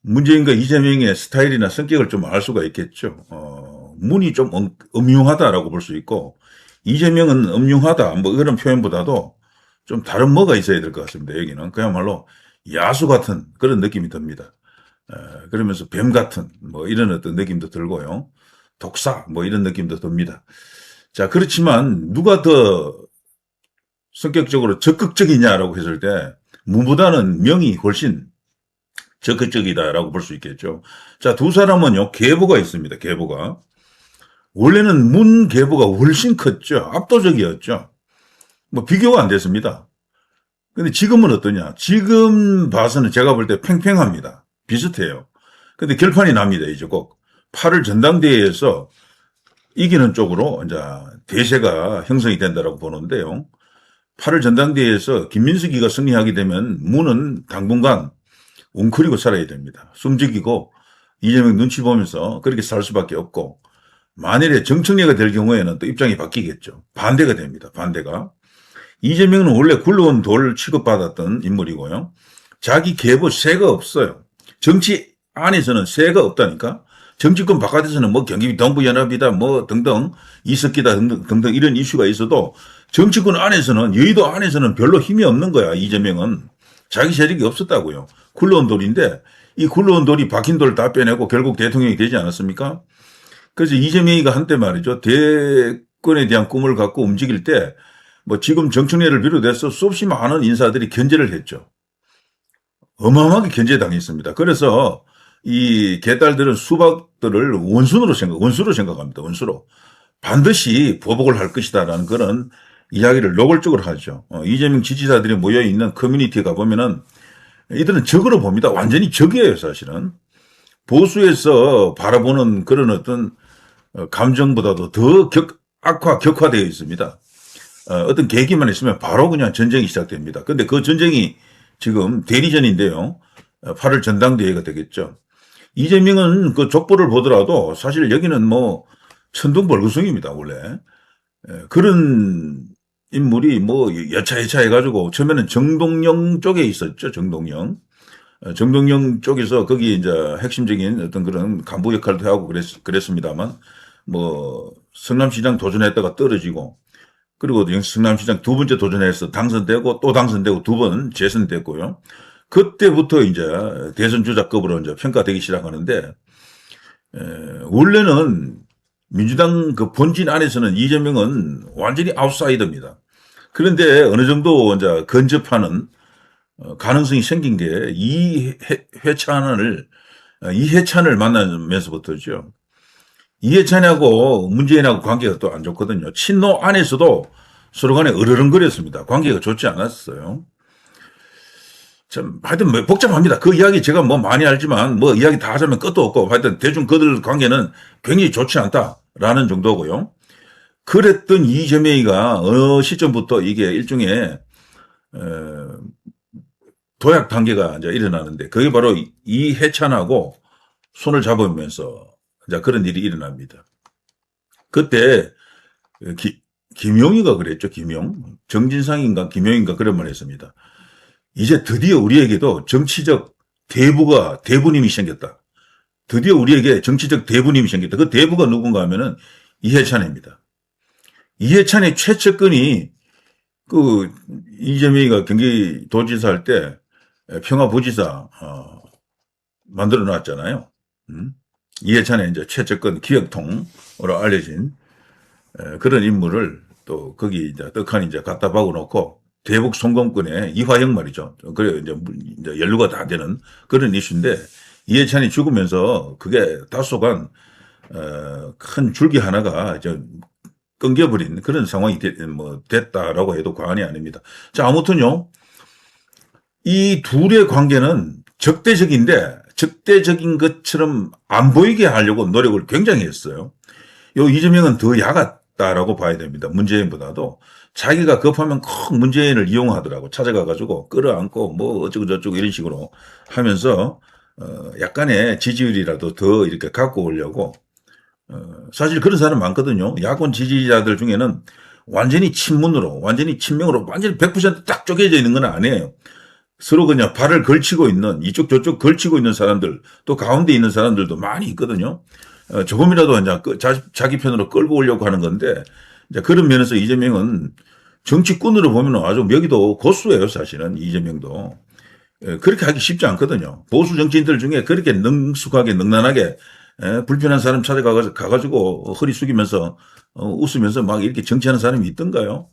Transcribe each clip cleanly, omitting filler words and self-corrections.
문재인과 이재명의 스타일이나 성격을 좀 알 수가 있겠죠. 문이 좀 음흉하다라고 볼 수 있고, 이재명은 음흉하다, 뭐 그런 표현보다도 좀 다른 뭐가 있어야 될 것 같습니다. 여기는 그야말로 야수 같은 그런 느낌이 듭니다. 그러면서 뱀 같은 뭐 이런 어떤 느낌도 들고요. 독사 뭐 이런 느낌도 듭니다. 자, 그렇지만 누가 더 성격적으로 적극적이냐라고 했을 때 무보다는 명이 훨씬 적극적이다라고 볼 수 있겠죠. 자, 두 사람은요, 계보가 있습니다. 계보가. 원래는 문 계보가 훨씬 컸죠. 압도적이었죠. 뭐 비교가 안 됐습니다. 근데 지금은 어떠냐? 지금 봐서는 제가 볼 때 팽팽합니다. 비슷해요. 근데 결판이 납니다. 이제 꼭 8월 전당대회에서 이기는 쪽으로 이제 대세가 형성이 된다라고 보는데요. 8월 전당대회에서 김민석이가 승리하게 되면 문은 당분간 웅크리고 살아야 됩니다. 숨죽이고 이재명 눈치 보면서 그렇게 살 수밖에 없고, 만일에 정청래가 될 경우에는 또 입장이 바뀌겠죠. 반대가 됩니다. 반대가. 이재명은 원래 굴러온 돌 취급받았던 인물이고요. 자기 계보 세가 없어요. 정치 안에서는 세가 없다니까. 정치권 바깥에서는 뭐 경기비 동부연합이다 뭐 등등 이석기다 등등 이런 이슈가 있어도 정치권 안에서는, 여의도 안에서는 별로 힘이 없는 거야. 이재명은 자기 세력이 없었다고요. 굴러온 돌인데 이 굴러온 돌이 박힌 돌 다 빼내고 결국 대통령이 되지 않았습니까? 그래서 이재명이가 한때 말이죠, 대권에 대한 꿈을 갖고 움직일 때 뭐 지금 정청래를 비롯해서 수없이 많은 인사들이 견제를 했죠. 어마어마하게 견제당했습니다. 그래서 이 개딸들은 수박들을 원수로 생각합니다. 원수로. 반드시 보복을 할 것이다라는 그런 이야기를 노골적으로 하죠. 이재명 지지자들이 모여있는 커뮤니티에 가보면은 이들은 적으로 봅니다. 완전히 적이에요, 사실은. 보수에서 바라보는 그런 어떤 감정보다도 더 격화되어 있습니다. 어떤 계기만 있으면 바로 그냥 전쟁이 시작됩니다. 근데 그 전쟁이 지금 대리전인데요. 8월 전당대회가 되겠죠. 이재명은 그 족보를 보더라도 사실 여기는 뭐 천둥벌거숭입니다, 원래. 그런 인물이 뭐 여차여차 해가지고 처음에는 정동영 쪽에 있었죠, 정동영. 정동영 쪽에서 거기 이제 핵심적인 어떤 그런 간부 역할도 하고 그랬습니다만, 뭐 성남시장 도전했다가 떨어지고, 그리고 성남시장 두 번째 도전해서 당선되고 또 당선되고 두 번 재선됐고요. 그때부터 이제 대선 주자급으로 이제 평가되기 시작하는데, 원래는 민주당 그 본진 안에서는 이재명은 완전히 아웃사이더입니다. 그런데 어느 정도 이제 근접하는 가능성이 생긴 게 이해찬을 만나면서부터죠. 이해찬하고 문재인하고 관계가 또 안 좋거든요. 친노 안에서도 서로 간에 으르렁거렸습니다. 관계가 좋지 않았어요. 참, 하여튼 뭐 복잡합니다. 그 이야기 제가 뭐 많이 알지만 뭐 이야기 다 하자면 끝도 없고, 하여튼 대중 그들 관계는 굉장히 좋지 않다라는 정도고요. 그랬던 이재명이가 어느 시점부터 이게 일종의 도약 단계가 이제 일어나는데, 그게 바로 이해찬하고 손을 잡으면서 이제 그런 일이 일어납니다. 그때 김용희가 그랬죠. 정진상인가 김용희인가 그런 말 했습니다. 이제 드디어 우리에게도 정치적 대부님이 생겼다. 드디어 우리에게 정치적 대부님이 생겼다. 그 대부가 누군가 하면은 이해찬입니다. 이해찬의 최측근이 그 이재명이가 경기도지사 할 때 평화부지사 만들어 놨잖아요. 이해찬의 이제 최측근 기획통으로 알려진 그런 인물을 또 거기 이제 떡하니 이제 갖다 박아놓고 대북 송금꾼의 이화영 말이죠. 그래 이제 연루가 다 되는 그런 이슈인데, 이해찬이 죽으면서 그게 다소간 큰 줄기 하나가 이제 끊겨버린 그런 상황이 됐다라고 해도 과언이 아닙니다. 자, 아무튼요, 이 둘의 관계는 적대적인 것처럼 안 보이게 하려고 노력을 굉장히 했어요. 요 이재명은 더 야갔다라고 봐야 됩니다. 문재인보다도. 자기가 급하면 꼭 문재인을 이용하더라고. 찾아가가지고 끌어안고 뭐 어쩌고 저쩌고 이런 식으로 하면서 약간의 지지율이라도 더 이렇게 갖고 오려고. 사실 그런 사람 많거든요. 야권 지지자들 중에는 완전히 친문으로, 완전히 친명으로, 완전히 100% 딱 쪼개져 있는 건 아니에요. 서로 그냥 발을 걸치고 있는, 이쪽 저쪽 걸치고 있는 사람들, 또 가운데 있는 사람들도 많이 있거든요. 조금이라도 이제 자기 편으로 끌고 오려고 하는 건데, 이제 그런 면에서 이재명은 정치꾼으로 보면 아주 여기도 고수예요, 사실은. 이재명도. 그렇게 하기 쉽지 않거든요. 보수 정치인들 중에 그렇게 능숙하게, 능란하게, 불편한 사람 찾아가가지고 허리 숙이면서, 웃으면서 막 이렇게 정치하는 사람이 있던가요?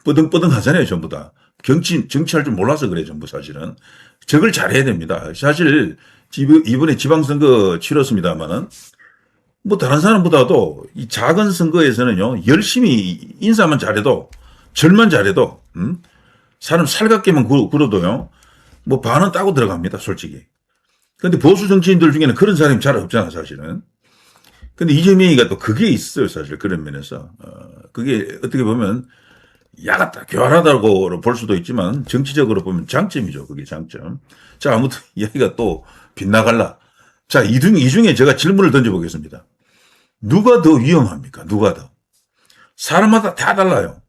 뻐등뻐등 하잖아요, 전부 다. 정치할 줄 몰라서 그래, 전부 사실은. 저걸 잘해야 됩니다. 사실, 이번에 지방선거 치렀습니다만은, 뭐 다른 사람보다도 이 작은 선거에서는요, 열심히 인사만 잘해도, 절만 잘해도, 사람 살갑게만 굴어도요, 뭐 반은 따고 들어갑니다, 솔직히. 근데 보수 정치인들 중에는 그런 사람이 잘 없잖아, 사실은. 근데 이재명이가 또 그게 있어요, 사실. 그런 면에서. 그게 어떻게 보면 야같다, 교활하다고 볼 수도 있지만 정치적으로 보면 장점이죠. 그게 장점. 자, 아무튼 이야기가 또 빗나갈라. 자, 이 중에 제가 질문을 던져보겠습니다. 누가 더 위험합니까? 누가 더? 사람마다 다 달라요.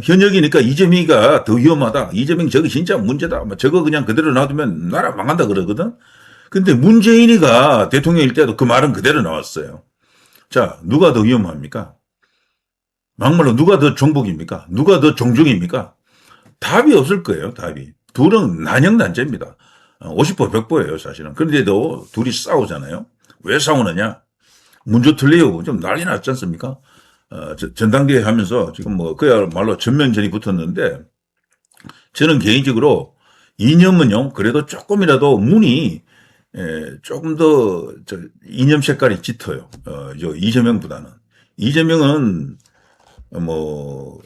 현역이니까 이재명이가 더 위험하다. 이재명 저거 진짜 문제다. 저거 그냥 그대로 놔두면 나라 망한다 그러거든. 근데 문재인이가 대통령일 때도 그 말은 그대로 나왔어요. 자, 누가 더 위험합니까? 막말로 누가 더 정복입니까? 누가 더 정중입니까? 답이 없을 거예요, 답이. 둘은 난영난제입니다. 50% 100%예요, 사실은. 그런데도 둘이 싸우잖아요. 왜 싸우느냐? 문조 틀리고 좀 난리 났지 않습니까? 전당대회 하면서 지금 뭐 그야말로 전면전이 붙었는데 저는 개인적으로 이념은요, 그래도 조금이라도 문이 조금 더 이념 색깔이 짙어요. 이재명보다는. 이재명은 뭐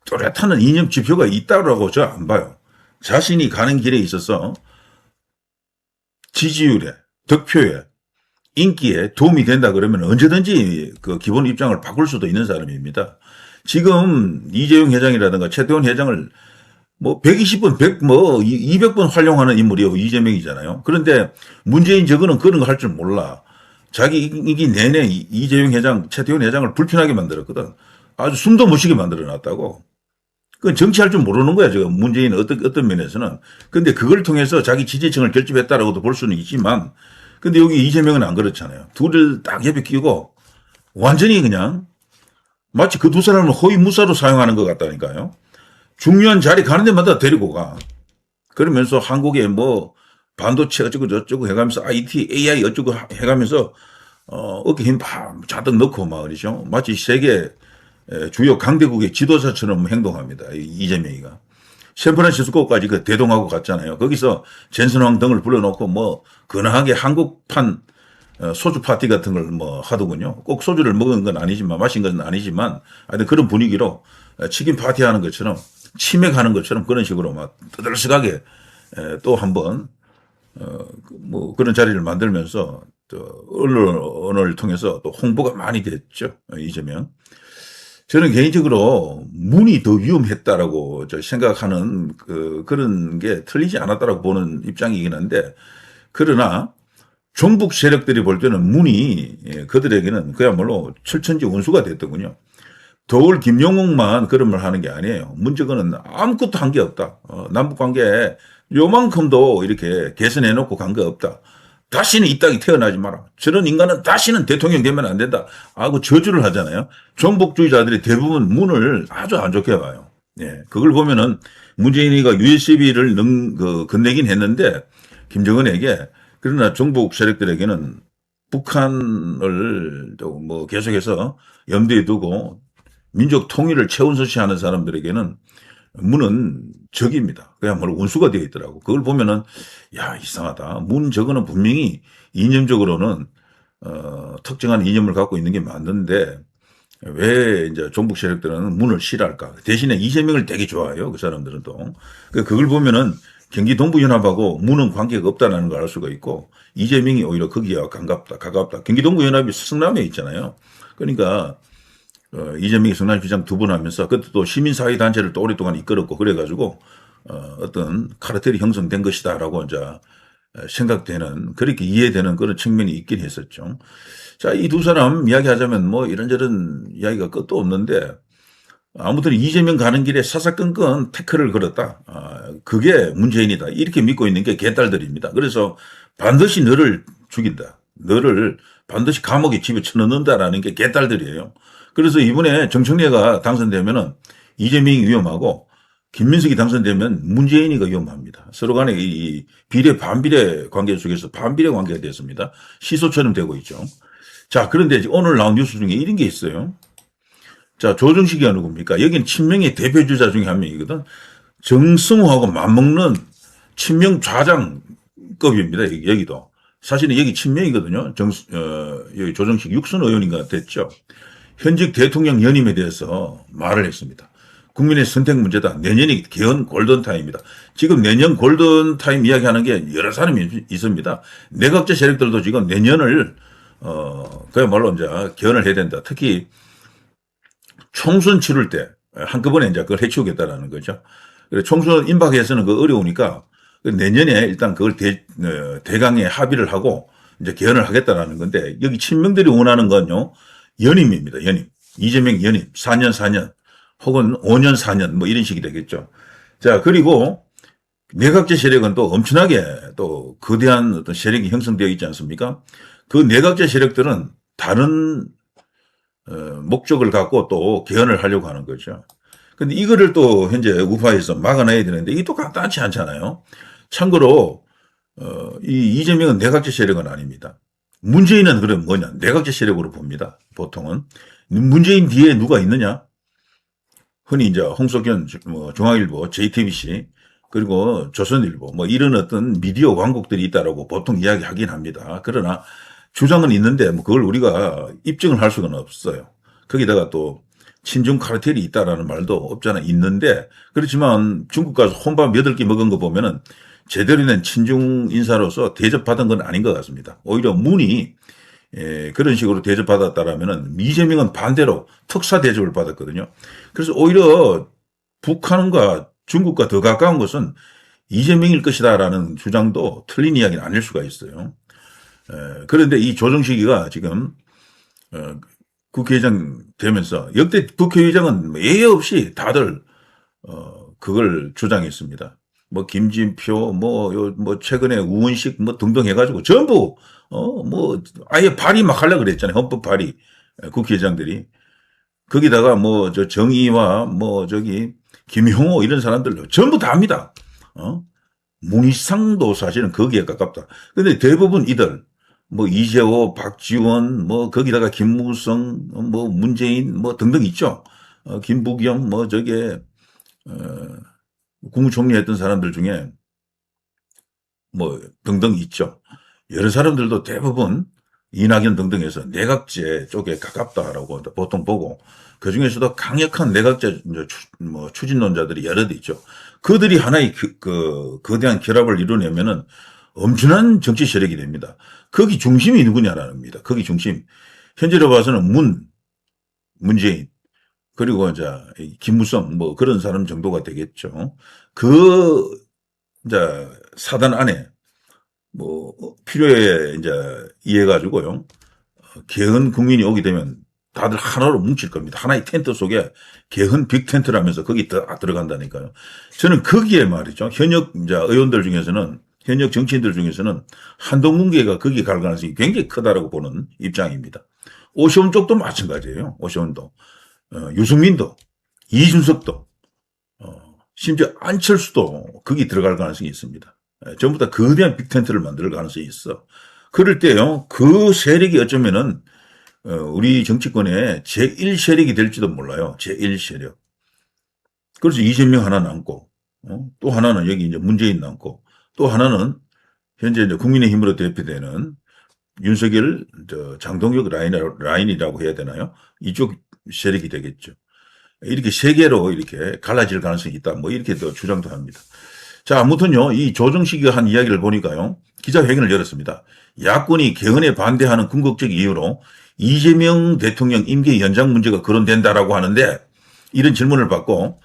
뚜렷한 이념 지표가 있다고 저 안 봐요. 자신이 가는 길에 있어서 지지율에, 득표에, 인기에 도움이 된다 그러면 언제든지 그 기본 입장을 바꿀 수도 있는 사람입니다. 지금 이재용 회장이라든가 최태원 회장을 뭐 120번, 200번 활용하는 인물이요. 이재명이잖아요. 그런데 문재인 저거는 그런 거 할 줄 몰라. 자기 임기 내내 이재용 회장, 최태원 회장을 불편하게 만들었거든. 아주 숨도 못 쉬게 만들어 놨다고. 그건 정치할 줄 모르는 거야, 지금. 문재인은 어떤 면에서는. 근데 그걸 통해서 자기 지지층을 결집했다라고도 볼 수는 있지만, 근데 여기 이재명은 안 그렇잖아요. 둘을 딱 옆에 끼고, 완전히 그냥, 마치 그 두 사람을 호위무사로 사용하는 것 같다니까요. 중요한 자리 가는 데마다 데리고 가. 그러면서 한국에 뭐, 반도체 어쩌고 저쩌고 해가면서 IT, AI 어쩌고 해가면서, 어깨 힘 자득 넣고 막 그러죠. 마치 세계 주요 강대국의 지도자처럼 행동합니다. 이재명이가. 샌프란시스코까지 그 대동하고 갔잖아요. 거기서 젠슨왕 등을 불러놓고 뭐 근하게 한국판 소주 파티 같은 걸 뭐 하더군요. 꼭 소주를 먹은 건 아니지만 마신 건 아니지만 하여튼 그런 분위기로 치킨 파티하는 것처럼 치맥하는 것처럼 그런 식으로 막 떠들썩하게 또 한번 뭐 그런 자리를 만들면서 또 언론을 통해서 또 홍보가 많이 됐죠. 이재명. 저는 개인적으로 문이 더 위험했다라고 생각하는 그런 게 틀리지 않았다라고 보는 입장이긴 한데, 그러나 종북 세력들이 볼 때는 문이 그들에게는 그야말로 철천지 운수가 됐더군요. 더울 김용옥만 그런 말 하는 게 아니에요. 문제는 아무것도 한 게 없다. 남북 관계에 요만큼도 이렇게 개선해놓고 간 게 없다. 다시는 이 땅에 태어나지 마라. 저런 인간은 다시는 대통령 되면 안 된다. 하고 저주를 하잖아요. 종북주의자들이 대부분 문을 아주 안 좋게 봐요. 예. 그걸 보면은 문재인이가 USB를 건네긴 했는데 김정은에게, 그러나 종북 세력들에게는 북한을 뭐 계속해서 염두에 두고 민족 통일을 최우선시하는 사람들에게는 문은 적입니다. 그야말로 운수가 되어 있더라고. 그걸 보면은, 야, 이상하다. 문 저거는 분명히 이념적으로는, 특정한 이념을 갖고 있는 게 맞는데, 왜 이제 종북 세력들은 문을 싫어할까? 대신에 이재명을 되게 좋아해요. 그 사람들은 또. 그걸 보면은 경기 동부연합하고 문은 관계가 없다는 걸 알 수가 있고, 이재명이 오히려 거기와 가깝다. 경기 동부연합이 성남에 있잖아요. 그러니까, 이재명이 성남시장 2번 하면서 그때 또 시민사회단체를 또 오랫동안 이끌었고 그래가지고 어떤 카르텔이 형성된 것이다라고 이제 생각되는, 그렇게 이해되는 그런 측면이 있긴 했었죠. 자, 이 두 사람 이야기하자면 뭐 이런저런 이야기가 끝도 없는데 아무튼 이재명 가는 길에 사사건건 태클을 걸었다. 그게 문재인이다. 이렇게 믿고 있는 게 개딸들입니다. 그래서 반드시 너를 죽인다. 너를 반드시 감옥에 집어넣는다라는 게 개딸들이에요. 그래서 이번에 정청래가 당선되면은 이재명이 위험하고 김민석이 당선되면 문재인이가 위험합니다. 서로 간에 이 비례 반비례 관계 속에서 반비례 관계가 됐습니다. 시소처럼 되고 있죠. 자, 그런데 오늘 나온 뉴스 중에 이런 게 있어요. 자, 조정식이가 누굽니까? 여기는 친명의 대표주자 중에 한 명이거든. 정승호하고 맞먹는 친명 좌장급입니다. 여기도. 사실은 여기 친명이거든요. 여기 조정식 육선 의원인가 됐죠. 현직 대통령 연임에 대해서 말을 했습니다. 국민의 선택 문제다. 내년이 개헌 골든타임이다. 지금 내년 골든타임 이야기하는 게 여러 사람이 있습니다. 내각제 세력들도 지금 내년을 그야말로 이제 개헌을 해야 된다. 특히 총선 치를 때 한꺼번에 이제 그걸 해치우겠다라는 거죠. 그래서 총선 임박해서는 그 어려우니까 내년에 일단 그걸 대강에 합의를 하고 이제 개헌을 하겠다라는 건데 여기 친명들이 원하는 건요. 연임입니다. 연임. 이재명 연임. 4년 4년 혹은 5년 4년 뭐 이런 식이 되겠죠. 자, 그리고 내각제 세력은 또 엄청나게 또 거대한 어떤 세력이 형성되어 있지 않습니까? 그 내각제 세력들은 다른 목적을 갖고 또 개헌을 하려고 하는 거죠. 근데 이거를 또 현재 우파에서 막아내야 되는데 이게 또 간단치 않잖아요. 참고로 이 이재명은 내각제 세력은 아닙니다. 문재인은 그럼 뭐냐? 내각제 세력으로 봅니다. 보통은. 문재인 뒤에 누가 있느냐? 흔히 이제 홍석현, 뭐 중앙일보, JTBC, 그리고 조선일보, 뭐 이런 어떤 미디어 왕국들이 있다라고 보통 이야기하긴 합니다. 그러나 주장은 있는데 뭐 그걸 우리가 입증을 할 수는 없어요. 거기다가 또 친중 카르텔이 있다라는 말도 없잖아. 있는데 그렇지만 중국 가서 혼밥 8끼 먹은 거 보면은 제대로 된 친중 인사로서 대접받은 건 아닌 것 같습니다. 오히려 문이 그런 식으로 대접받았다라면은 이재명은 반대로 특사 대접을 받았거든요. 그래서 오히려 북한과 중국과 더 가까운 것은 이재명일 것이다라는 주장도 틀린 이야기는 아닐 수가 있어요. 그런데 이 조정식이가 지금 국회의장 되면서 역대 국회의장은 예외 없이 다들 그걸 주장했습니다. 뭐 김진표 뭐 최근에 우원식 뭐 등등 해가지고 전부 뭐 아예 발의 막 하려고 그랬잖아요. 헌법 발의 국회의장들이 거기다가 뭐 저 정의와 뭐 저기 김형호 이런 사람들 전부 다 합니다. 문희상도 사실은 거기에 가깝다. 근데 대부분 이들 뭐 이재호, 박지원, 뭐 거기다가 김무성, 뭐 문재인, 뭐 등등 있죠. 김부겸, 뭐 저게 국무총리했던 사람들 중에 뭐 등등 있죠. 여러 사람들도 대부분 이낙연 등등해서 내각제 쪽에 가깝다라고 보통 보고 그 중에서도 강력한 내각제 뭐 추진론자들이 여러 대 있죠. 그들이 하나의 그 거대한 결합을 이루려면은 엄청난 정치 세력이 됩니다. 거기 중심이 누구냐라는 겁니다. 거기 중심. 현재로 봐서는 문재인, 그리고 이제 김무성 뭐 그런 사람 정도가 되겠죠. 그 이제 사단 안에 뭐 필요에 이제 이해 가지고요. 개헌 국민이 오게 되면 다들 하나로 뭉칠 겁니다. 하나의 텐트 속에 개헌 빅텐트라면서 거기 들어간다니까요. 저는 거기에 말이죠. 현역 이제 의원들 중에서는 현역 정치인들 중에서는 한동훈계가 거기 갈 가능성이 굉장히 크다라고 보는 입장입니다. 오시훈 쪽도 마찬가지예요. 오시훈도. 유승민도, 이준석도, 심지어 안철수도 거기 들어갈 가능성이 있습니다. 전부 다 거대한 빅텐트를 만들 가능성이 있어. 그럴 때요, 그 세력이 어쩌면은, 우리 정치권의 제1세력이 될지도 몰라요. 제1세력. 그래서 이재명 하나 남고, 또 하나는 여기 이제 문재인 남고, 또 하나는 현재 이제 국민의힘으로 대표되는 윤석열, 장동혁 라인이라고 해야 되나요? 이쪽 세력이 되겠죠. 이렇게 세 개로 이렇게 갈라질 가능성이 있다. 뭐 이렇게 또 주장도 합니다. 자, 아무튼요, 이 조정식이 한 이야기를 보니까요, 기자회견을 열었습니다. 야권이 개헌에 반대하는 궁극적 이유로 이재명 대통령 임기 연장 문제가 거론된다라고 하는데 이런 질문을 받고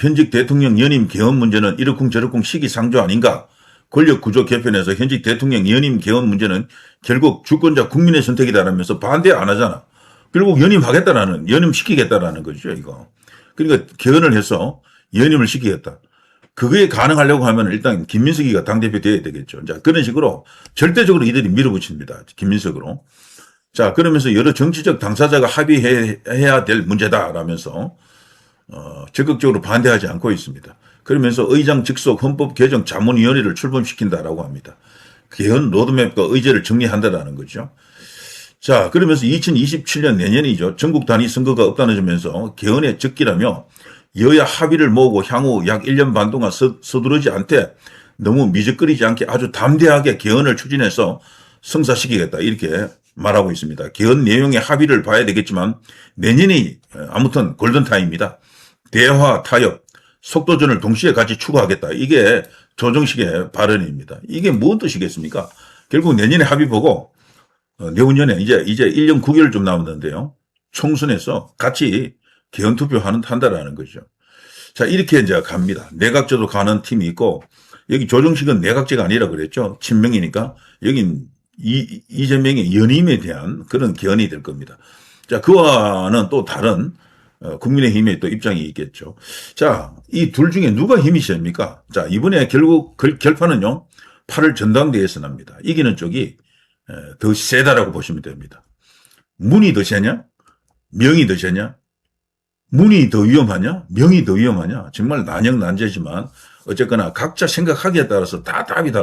현직 대통령 연임 개헌 문제는 이러쿵저러쿵 시기상조 아닌가? 권력구조 개편에서 현직 대통령 연임 개헌 문제는 결국 주권자 국민의 선택이다라면서 반대 안 하잖아. 결국 연임시키겠다라는 거죠, 이거. 그러니까 개헌을 해서 연임을 시키겠다. 그게 가능하려고 하면 일단 김민석이가 당대표 되어야 되겠죠. 자, 그런 식으로 절대적으로 이들이 밀어붙입니다. 김민석으로. 자, 그러면서 여러 정치적 당사자가 합의해야 될 문제다라면서 적극적으로 반대하지 않고 있습니다. 그러면서 의장 직속 헌법 개정 자문위원회를 출범시킨다라고 합니다. 개헌 로드맵과 의제를 정리한다라는 거죠. 자, 그러면서 2027년 내년이죠. 전국 단위 선거가 없다는 점에서 개헌의 적기라며 여야 합의를 모으고 향후 약 1년 반 동안 서두르지 않되 너무 미적거리지 않게 아주 담대하게 개헌을 추진해서 성사시키겠다 이렇게 말하고 있습니다. 개헌 내용의 합의를 봐야 되겠지만 내년이 아무튼 골든타임입니다. 대화, 타협, 속도전을 동시에 같이 추구하겠다. 이게 조정식의 발언입니다. 이게 무슨 뜻이겠습니까? 결국 내년에 합의 보고 내후년에 이제 1년 9개월 좀 남았는데요. 총선에서 같이 개헌 투표한다라는 거죠. 자, 이렇게 이제 갑니다. 내각제도 가는 팀이 있고 여기 조정식은 내각제가 아니라 그랬죠. 친명이니까 여긴 이재명의 연임에 대한 그런 개헌이 될 겁니다. 자, 그와는 또 다른 국민의힘의 또 입장이 있겠죠. 자, 이 둘 중에 누가 힘이 셉니까? 자, 이번에 결국 결판은요. 8월 전당대회에서 납니다. 이기는 쪽이 더 세다라고 보시면 됩니다. 문이 더 세냐? 명이 더 세냐? 문이 더 위험하냐? 명이 더 위험하냐? 정말 난영난제지만 어쨌거나 각자 생각하기에 따라서 다 답이 달라.